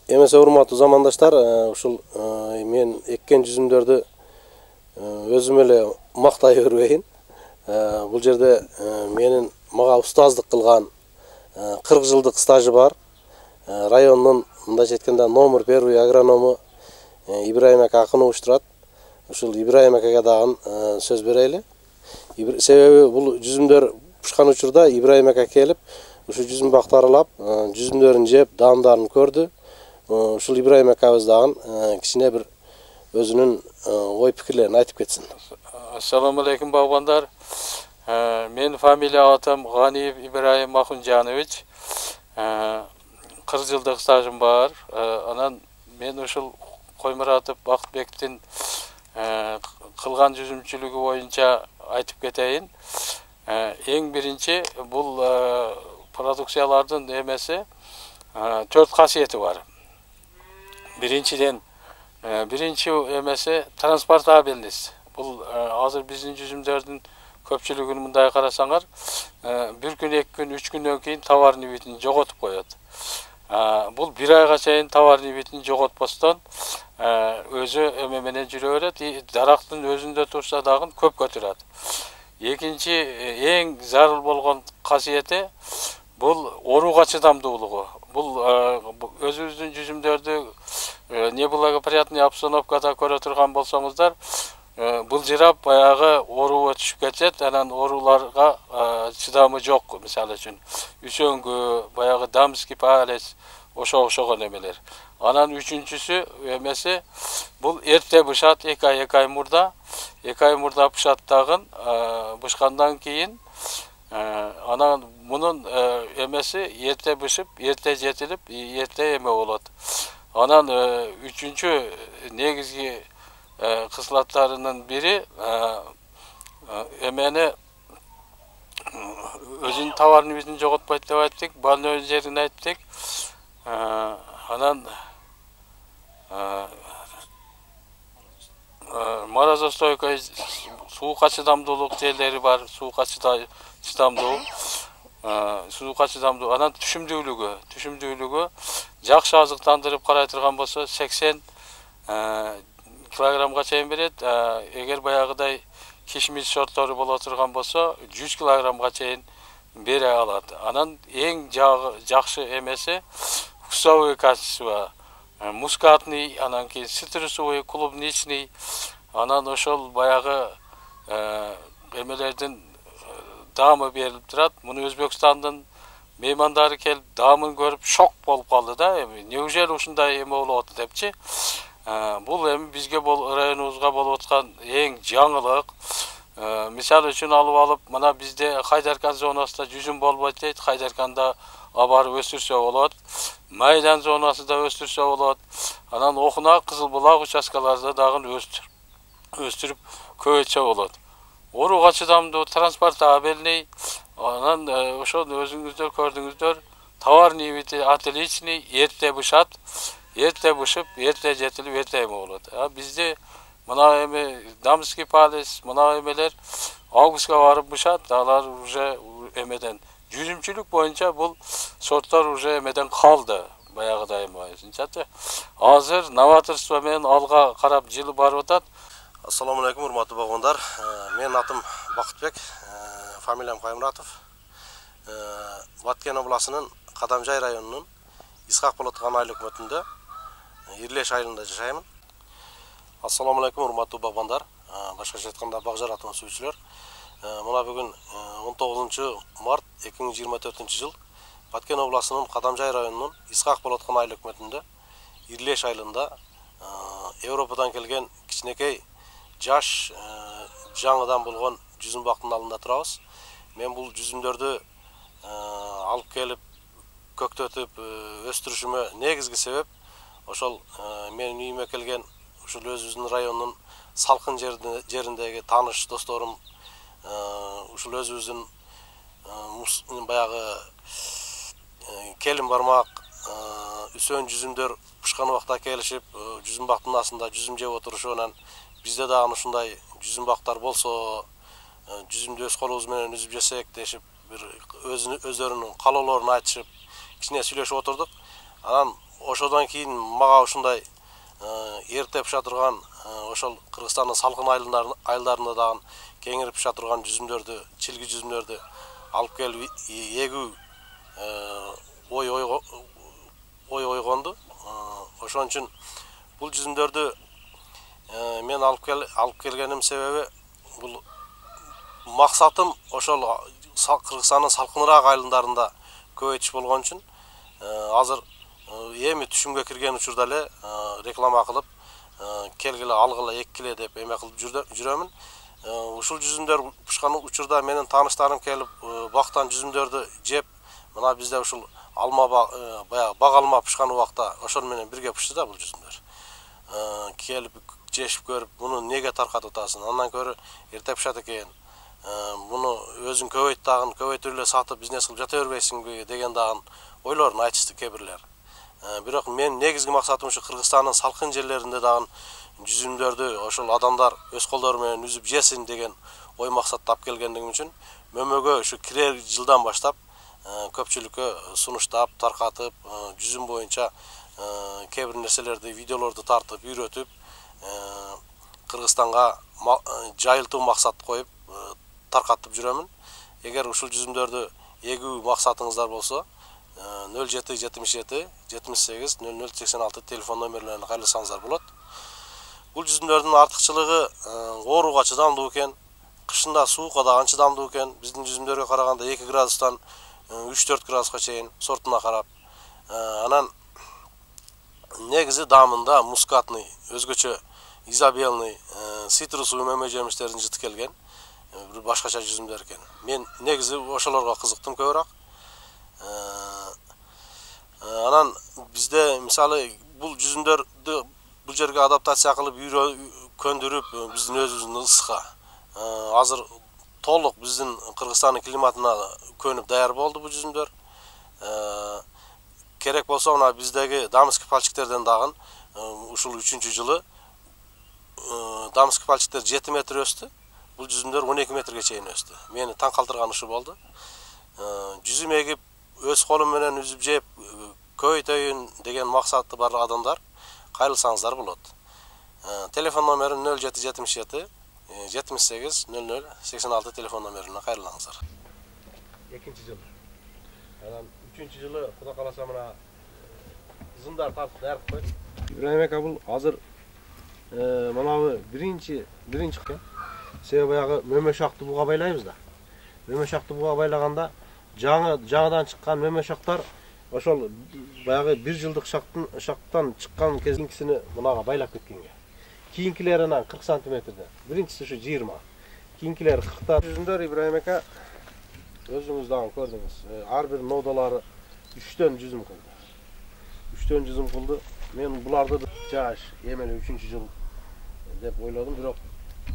Эмесе урматтуу замандаштар, ушул мен эккен жүзүмдөрдү өзүм эле мактай бербейин. Бул жерде менин мага устаздык кылган 40 жылдык стажы бар райондун мындайча айтканда номер 1 агроному Ибраим ака Акынович турат. Ушул Ибраим акага дагы сөз берели. Себеби бул жүзүмдөр пушкан учурда Ибраим ака келип, ушу жүзүм бакты аралап, жүзүмдөрүн жеп, даамдарын көрдү. Ушул Ибраим акабыз дагы кичине бир өзүнүн ой пикирлерин айтып кетсин. Ассаламу алейкум багбандар. Мен фамилия атым Ганиев Ибраим Махунжанович. 40 жылдык стажым бар. Анан мен ушул Коймуратов Бактыбектин кылган жүзүмчүлүгү боюнча айтып кетейин. Эң биринчи бул продукциялардын эмеси 4 касиети бар. Биринчиден биринчи эмеси транспортабельность. Бул азыр биздин жүзүмдөрдүн көпчүлүгүн мындай карасаңар, 1 күн, 2 күн, 3 күндөн кийин товарный битин жоготуп коет. Бул 1 айга чейин товарный битин жоготпостон өзү эме менен жүрө берет, дарактын өзүндө турса дагы көп көтөрөт. Экинчи эң зарыл болгон касиети бул орууга чыдамдуулугу. Бул өзүбүздүн жүзүмдөрдү неблагоприятный обстановкада көрө турган болсоңуздар, былжырап баягы оруу өтүшүп кетет, анан орууларга чыдамы жок. Мисалы үчүн үсөңгү, баягы дамский палец, ошого немелер. Анан үчүнчүсү эмеси бул эрте бышат, 2 ай мурда. 2 ай мурда бышат дагы, бышкандан кийин анан мунун эмеси эрте бышып, эрте жетилип, эрте эме болот. Анан үчүнчү негизги кыслаттарынын бири эмени өзүнүн товарный битин жоготпойт деп айттык, больной жерин айттык. Анан морозостойкий суукка чыдамдуулук жерлери бар, суукка чыдамдуу. Анан түшүмдүүлүгү жакшы азыктандырып карай турган болсо 80 килограммга чейин берет. Эгер баягыдай кишмиш сорттору боло турган болсо 100 килограммга чейин бере алат. Анан эң жакшы эмеси вкусовые качества, мускатный, анан кийин цитрусовый, клубничный, анан ошол баягы эмелердин даамы берилип турат. Муну Өзбекстандын меймандары келип даамын көрүп шок болуп калды да. Неужели ушундай эме болот депчи. Бул эми бизге районубузга болуп аткан эң жаңылык. Мисалы үчүн алып, мына бизде Хайдаркан зонасында жүзүм болбойт дейт. Хайдарканда абарып өстүрсө болот. Майдан зонасында өстүрсө болот. Анан Окуна, Кызыл Булак участкаларында дагы өстүрүп көбөйтсө болот. Орууга чыдамдуу, транспортабельный, анан ошол өзүңүздөр көрдүңүздөр, товарный бити отличный, эрте бышат, эрте бышып, эрте жетилип, эрте эме болот. Бизде мына эме дамский палец, мына эмелер августка барып бышат, алар уже эмеден жүзүмчүлүк боюнча бул сорттор уже эмеден калды, баягыдай боюнчачы. Азыр новаторство менен алга карап жылы барып атат. Ассаламу алейкум, урматтуу багбандар. Менин атым Бактыбек, фамилиям Коймуратов. Баткен областынын Кадамжай районунун Исхак болот турган айыл өкмөтүндө Ирлеш айылында жашаймын. Ассаламу алейкум, урматтуу багбандар. Башкача айтканда багжар атынан сүйүүчүлөр. Мына бүгүн 19 март 2024 жыл Баткен областынын Кадамжай районунун Исхак болот турган айыл өкмөтүндө Ирлеш айылында Европадан келген кичинекей жаш жаңыдан болгон жүзүм бактын алдында турабыз. Мен бул жүзүмдөрдү алып келип көктөтүп өстүрүшүмө негизги себеп ошол менин үйүмө келген ушул өзүбүздүн райондун салкын жериндеги тааныш досторум, ушул өзүбүздүн баягы келин бармак, үсөн жүзүмдөр пушкан убакта келишип, жүзүм бактын астында жүзүм жеп отурушуп, анан бизде дагы ушундай жүзүм бактар болсо, жүзүмдү өз колубуз менен үзүп жесек дешип, бир өздөрүнүн каалоолорун айтышып, кичине сүйлөшүп отурдук. Анан ошодон кийин мага ушундай эрте пиша турган ошол Кыргызстандын салкын айылдарында дагы кеңири пиша турган жүзүмдөрдү, чилги жүзүмдөрдү алып келип эгүү ой ойгонду. Ошон үчүн бул жүзүмдөрдү мен алып келгеним себеби бул максатым ошол Кыргызстандын салкыныраак айылдарында көбөйтүш болгон үчүн азыр эми түшүмгө кирген учурда эле реклама кылып келгиле алгыла эккиле деп эме кылып жүрөмүн. Ушул жүзүмдөр пышкан учурда менин тааныштарым келип бактан жүзүмдөрдү жеп, мына бизде ушул алма баягы бак алма пышкан убакта ошол менен бирге пышты да бул жүзүмдөр. Келип жешип көрүп, муну неге таркатып атасың? Андан көрө эрте пышат экен. Муну өзүң көбөйтүп эле сатып бизнес кылып жата бербейсиңби деген дагы ойлорун айтышты кээ бирлер. Бирок мен негизги максатым ушу Кыргызстандын салкын жерлеринде дагы жүзүмдөрдү ошол адамдар өз колдору менен үзүп жесин деген ой максатты алып келгендигим үчүн мөмөгө ушу кирер жылдан баштап көпчүлүккө сунуштап, таркатып, жүзүм боюнча кээ бир нерселерди, видеолорду тартып, үйрөтүп, Кыргызстанга жайылтуу максат коюп таркатып жүрөмүн. Эгер ушул жүзүмдөрдү эгүү максатыңыздар болсо, 0777 78 0086 телефон номерлерин кайрылсаңыздар болот. Бул жүзүмдөрдүн артыкчылыгы ооруга чыдамдуу экен, кышында суукка да чыдамдуу экен. Биздин жүзүмдөргө караганда 2 градустан 3-4 градуска чейин сортуна карап. Анан негизи даамында мускатный, өзгөчө изобелный, цитрусовый мөмө жемиштерин жыты келген бир башкача жүзүмдөр экен. Мен негизи ошолорго кызыктым көбүрөөк. Анан бизде мисалы бул жүзүмдөрдү бул жерге адаптация кылып көндүрүп биздин өзүбүздүн ысыкка азыр толук биздин Кыргызстандын климатына көнүп даяр болду бул жүзүмдөр. Керек болсо мына биздеги дамский пальчиктерден дагы ушул 3-жылы дамский пальчиктер 7 метр өстү. Бул жүзүмдөр 12 метрге чейин өстү. Мени таң калтырган ушу болду. Жүзүм эгип өз колум менен үзүп жеп көбөйтөйүн деген максаты бар адамдар кайрылсаңыздар болот. Телефон номерим 0777 78 0086 телефон номерине кайрылыңыздар. 2-жыл. Анан 3-жылы Кудай кааласа мына зындар тартып даяр кылып койдум. Ибраим ака бул азыр манабы биринчи себеби баягы мөмө шакты буга байлайбыз да. Мөмө шакты буга байлаганда жаңыдан чыккан мөмө шактар ошол баягы 1 жылдык шактан чыккан кезинкисини мунага байлап кеткенге. Кийинкилеринен 40 сантиметрден. Биринчиси ушу 20. Кийинкилери 40та. Жүзүмдөр Ибраим ака өзүңүз дагы көрдүңүз. Ар бир нодалары 3төн жүзүм кылды. 3төн жүзүм кылды. Мен буларды жаш эмеле 3-жыл деп ойлодум, бирок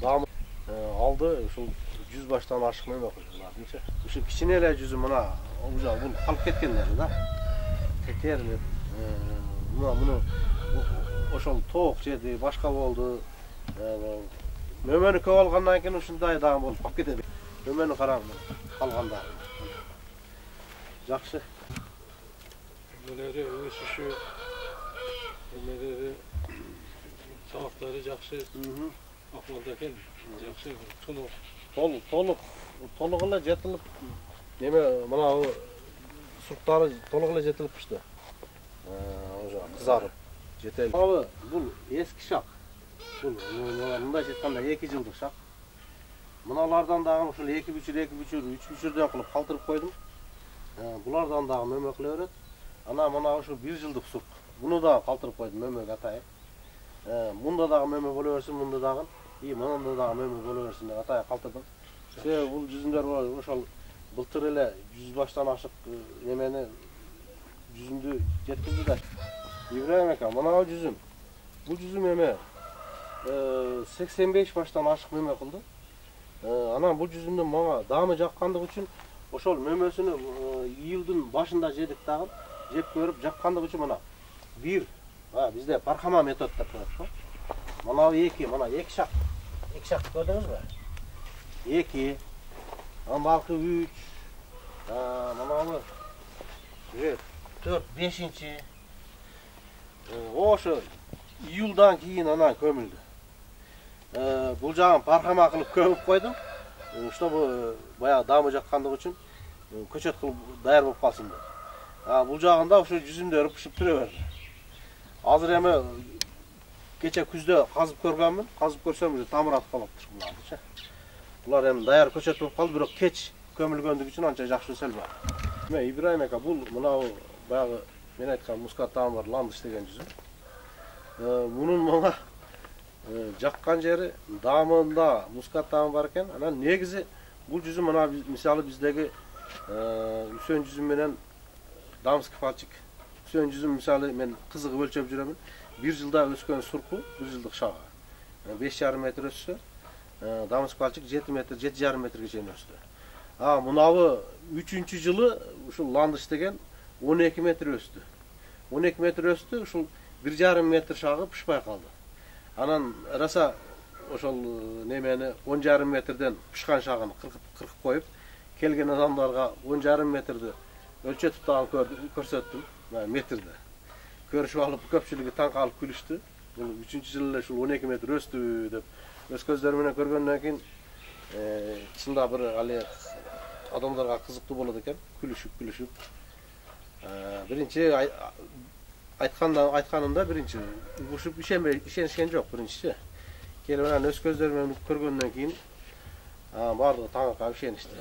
даам алды ушул 100 баштан ашык мөмө кылдыларчы. Ушу кичине эле жүзүм мына бул калып кеткендер да. Тетерилип, муну ошол тоок жеди, башка болду. Мөмөнү көп алгандан кийин ушундай дагы болуп калып кетет. Мөмөнү караңыз, калганда. Жакшы. Эмелери өсүшү, эмелери сабактары жакшы. Акылда экен. Жакшы, толук эле жетилип, эме мына сурттары толук эле жетилип пышты. Уже кызарып жетели. Бул эски шак. Бул мындай айтканда 2 жылдык шак. Мыналардан дагы ушул 2 бүчүр, 3 бүчүрдөн кылып калтырып койдум. Булардан дагы мөмө кыла берет. Анан мына ушул 1 жылдык сурт. Буну да калтырып койдум мөмөгө атайып. Мунда дагы мөмө боло берсин, мунда дагы. Мында дагы мөмө боло берсин деп атайып калтырдым. Себеби бул жүзүмдөр ошол былтыр эле 100 баштан ашык эмени жүзүмдү жеткизди да. Ибраим ака, мына жүзүм. Бул жүзүм эме 85 баштан ашык мөмө кылды. Анан бул жүзүмдүн мага даамы жаккандыгы үчүн ошол мөмөсүнү июлдун башында жедик дагы, жеп көрүп жаккандыгы үчүн мына 1 бизде пархама метод деп коет го. Мына 2, мына 2 шак. 2 шак көрдүңүзбү? 2, анан балкы 3, мына 4, 5-чи. Ошо июлдан кийин анан көмүлдү. Бул жагын паркама кылып көмүп койдум. Чтобы баягы дамы жаккандыгы үчүн көчөт кылып даяр болуп калсын деп. Бул жагында ошо жүзүмдөр пышып тура берди. Азыр эми кече күздө казып көргөнмүн. Казып көрсөм уже тамыратып калыптыр буларды. Булар эми даяр көчөт болуп калды, бирок кеч көмүлгөндүгү үчүн анча жакшы өсөлбөдү. Эми Ибрайым ака, бул мынау баягы мен айткан мускат таамы бар ландыш деген жүзүм. Мунун мага жаккан жери даамында мускат таамы бар экен. Анан негизи бул жүзүм мына мисалы биздеги үсөн жүзүм менен дамский пальчик. Үсөн жүзүм мисалы мен кызыгып өлчөп жүрөмүн. 1 жылда өскөн сурку 1 жылдык шагы. 5,5 метр өссө, дамский пальчик 7 метр, 7,5 метрге чейин өстү. Мынабы 3-чү жылы ушул ландыш деген 12 метр өстү. 12 метр өстү, ушул 1,5 метр шагы пышпай калды. Анан раса ошол немени 10,5 метрден пышкан шагын кыркып коюп, келген адамдарга 10,5 метрди өлчөтүп дагы көрсөттүм, метрди. Көрүшүп алып, көпчүлүгү таң калып күлүштү. Бул 3-чү жылы эле ушул 12 метр өстү деп өз көздөрү менен көргөндөн кийин чында бир али адамдарга кызыктуу болот экен, күлүшүп. Биринчи айтканымда биринчи угушуп ишенишкен жок биринчичи. Келип анан өз көздөрү менен көргөндөн кийин баардыгы таң калып ишеништи.